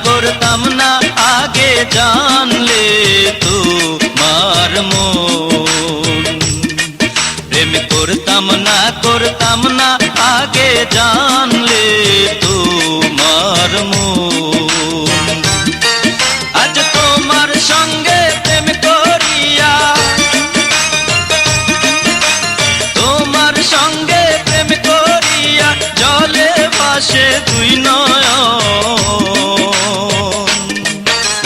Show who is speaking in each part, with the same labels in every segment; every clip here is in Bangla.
Speaker 1: করতাম না আগে জানলে তোমার মন। প্রেম করতাম না আগে জানলে তোমার মন। আজ তোমার সঙ্গে প্রেম করিয়া, তোমার সঙ্গে প্রেম করিয়া জলে ভাসে দুই নয়ন।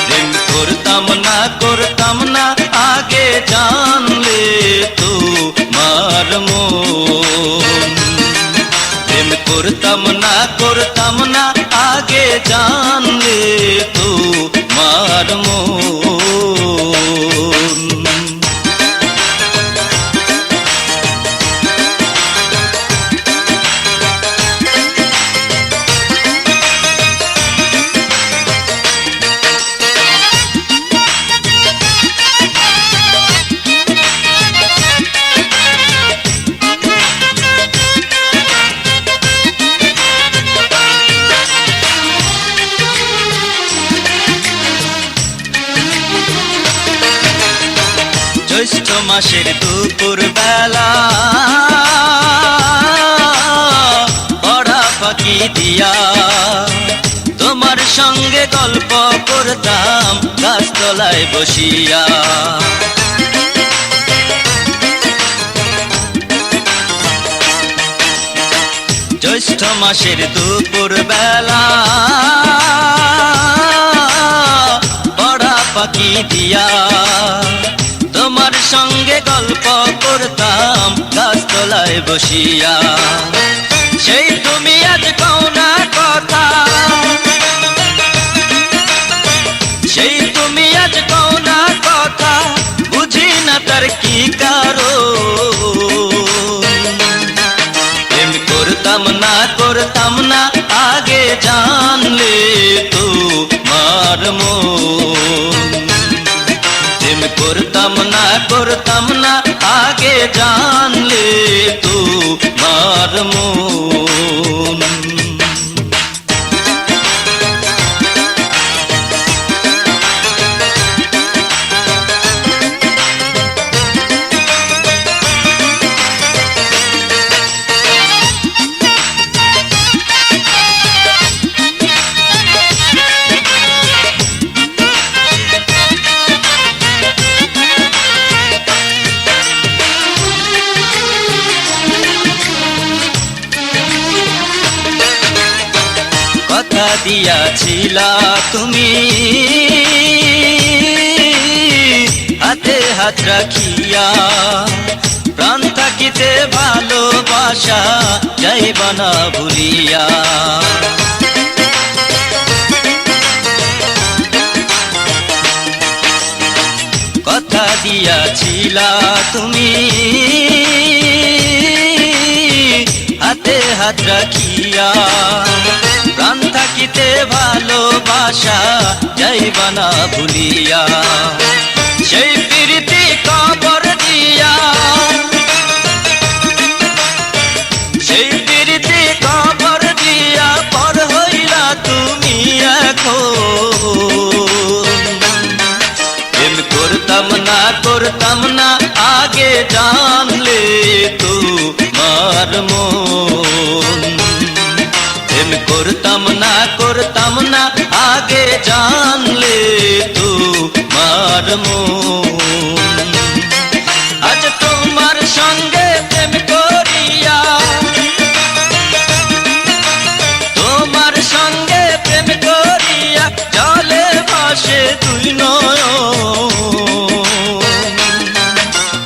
Speaker 1: প্রেম করতাম না আগে জানলে তোমার মন। প্রেম করতাম না আগে জানলে তোমার মন। জ্যৈষ্ঠ মাসের দুপুর বেলা পড়া ফাঁকি দিয়া তোমার সঙ্গে গল্প করতাম গাছতলায় বসিয়া। জ্যৈষ্ঠ মাসের দুপুর বেলা পড়া ফাঁকি দিয়া তোমার সঙ্গে গল্প করতাম গাছতলায় বসিয়া। সেই তুমি আজ কও না কথা, সেই তুমি আজ কও না কথা, বুঝি না তার কি কারণ। প্রেম করতাম না আগে জানলে তোমার মন। প্রেম করতাম না আগে জানলে তোমার মন। কথা দিয়াছিলা তুমি হাতে হাত রাখিয়া, প্রাণ থাকিতে ভালোবাসা যাইবা না ভুলিয়া। কথা দিয়াছিলা তুমি হাতে হাত রাখিয়া, প্রাণ থাকিতে ভালোবাসা যাইবা না ভুলিয়া। সেই প্রীতি কবর দিয়া, সেই প্রীতি কবর দিয়া পর হইলা তুমি এখন। প্রেম করতাম না আগে জানলে তোমার মন। প্রেম করতাম না আগে জানলে তোমার মন। আজ তোমার সঙ্গে প্রেম করিয়া, তোমার সঙ্গে প্রেম করিয়া জলে ভাসে দুই নয়ন।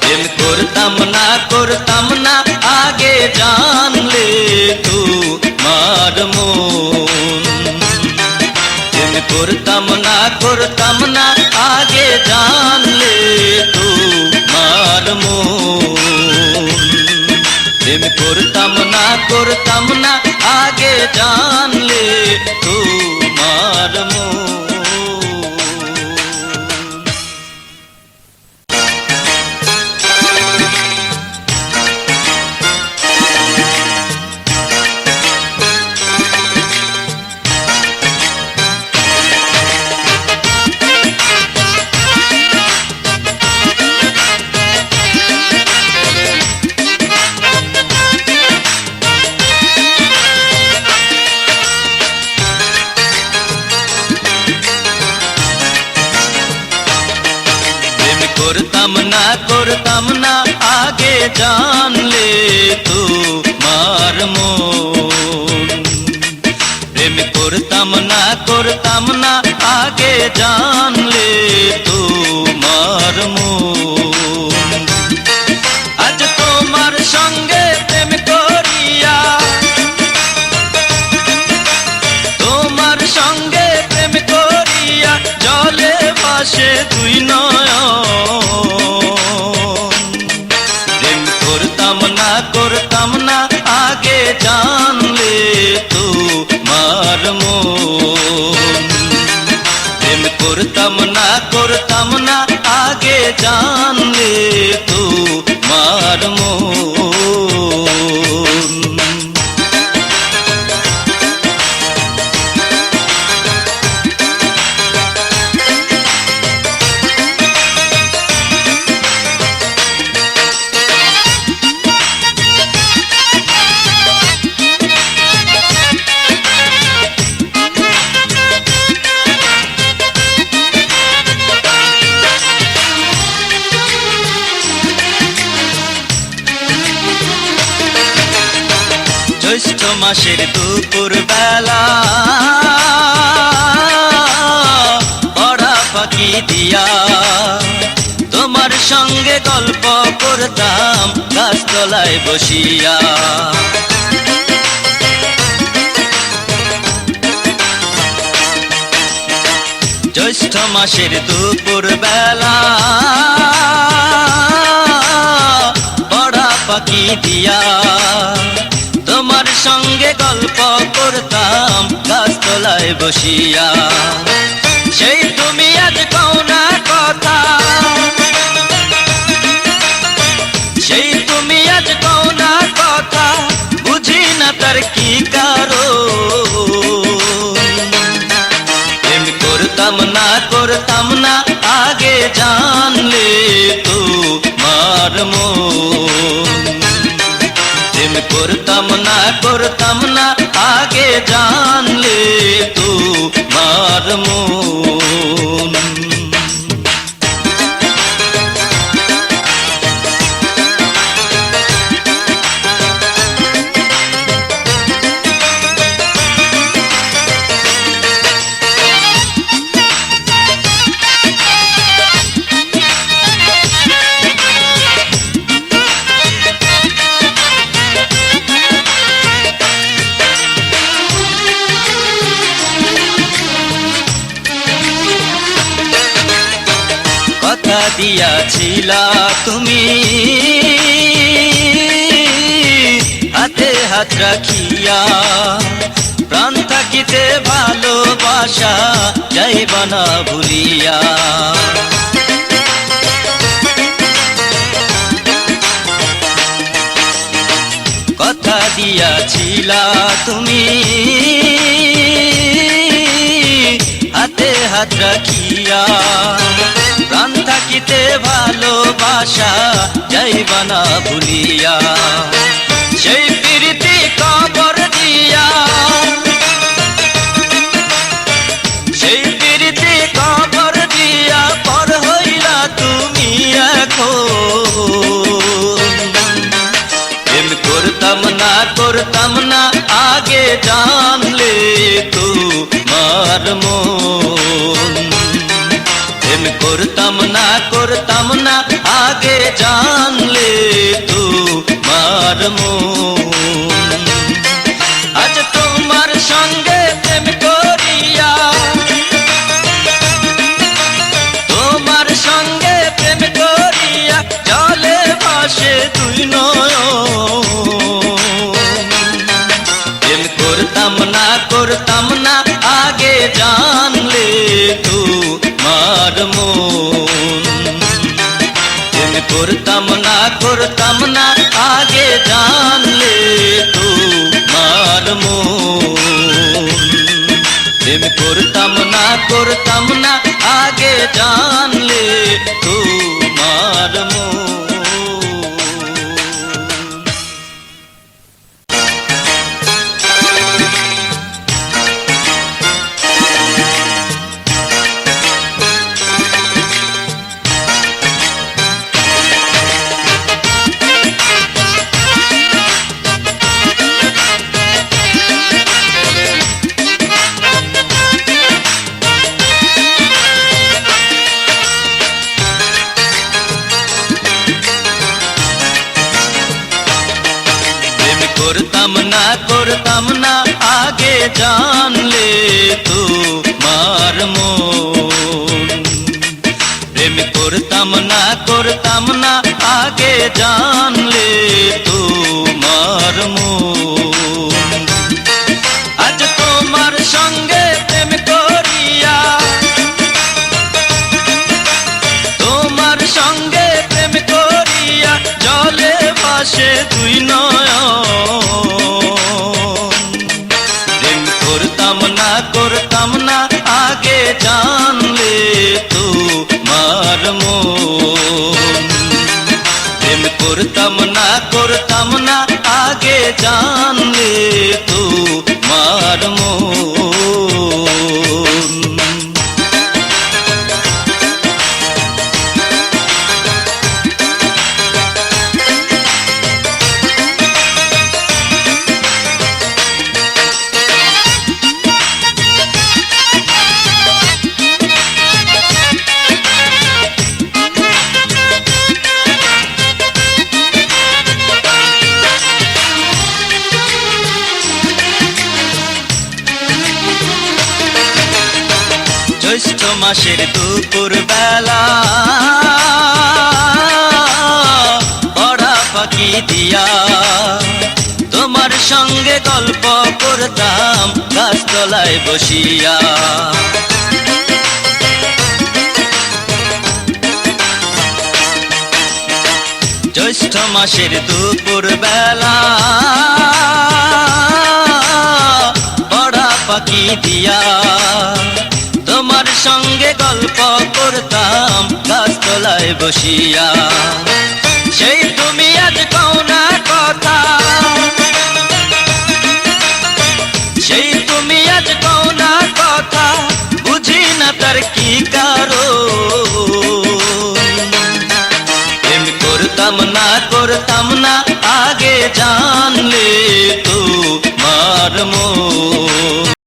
Speaker 1: প্রেম করতাম না আগে জানলে তোমার মন। প্রেম করতাম না আগে জানলে তোমার মন। প্রেম করতাম না আগে জানলে তোমার মন। করতাম না আগে জানলে তোমার মন। প্রেম করতাম না আগে জানলে তোমার মন। আজ তোমার সঙ্গে প্রেম করিয়া, তোমার সঙ্গে প্রেম করিয়া জলে ভাসে দুই নয়ন। করতাম না আগে জানলে তোমার মন। প্রেম করতাম না আগে জানলে তোমার মন। জ্যৈষ্ঠ মাসের দুপুর বেলা পড়া ফাঁকি দিয়া তোমার সঙ্গে গল্প করতাম গাছতলায় বসিয়া। জ্যৈষ্ঠ মাসের দুপুর বেলা পড়া ফাঁকি দিয়া তোমার সঙ্গে গল্প করতাম গাছতলায় বসিয়া। সেই তুমি আজ কও না কথা, সেই তুমি আজ কও না কথা, বুঝি না তার কি কারণ। প্রেম করতাম না আগে জানলে তোমার মন। প্রেম করতাম না আগে জানলে তোমার মন। কথা দিয়াছিলা তুমি হাতে হাত রাখিয়া, প্রাণ থাকিতে ভালোবাসা যাইবা না ভুলিয়া। কথা দিয়াছিলা তুমি হাতে হাত রাখিয়া, প্রাণ থাকিতে ভালোবাসা যাইবা না ভুলিয়া। সেই প্রীতি কবর দিয়া, সেই প্রীতি কবর দিয়া পর হইলা তুমি এখন। প্রেম করতাম না আগে জানলে তোমার মন। প্রেম করতাম না আগে জানলে তোমার মন। আজ তোমার সঙ্গে প্রেম করিয়া, তোমার সঙ্গে প্রেম করিয়া জলে ভাসে দুই নয়ন। প্রেম করতাম না আগে জানলে তোমার মন। প্রেম করতাম না আগে জানলে তোমার মন। প্রেম করতাম না আগে জানলে তোমার মন। করতাম না আগে জানলে তোমার মন। প্রেম করতাম না আগে জানলে তোমার মন। আজ তোমার সঙ্গে প্রেম করিয়া, তোমার সঙ্গে প্রেম করিয়া জলে ভাসে দুই নয়ন। করতাম না আগে জানলে তোমার মন। প্রেম করতাম না আগে জানলে তোমার মন। জ্যৈষ্ঠ মাসের দুপুর বেলা পড়া ফাঁকি দিয়া তোমার সঙ্গে গল্প করতাম গাছতলায় বসিয়া। জ্যৈষ্ঠ মাসের দুপুর বেলা পড়া ফাঁকি দিয়া তোমার সঙ্গে গল্প করতাম গাছতলায় বসিয়া। সেই তুমি আজ কও না কথা, সেই তুমি আজ কও না কথা, বুঝি না তার কি কারণ। প্রেম করতাম না আগে জানলে তোমার মন।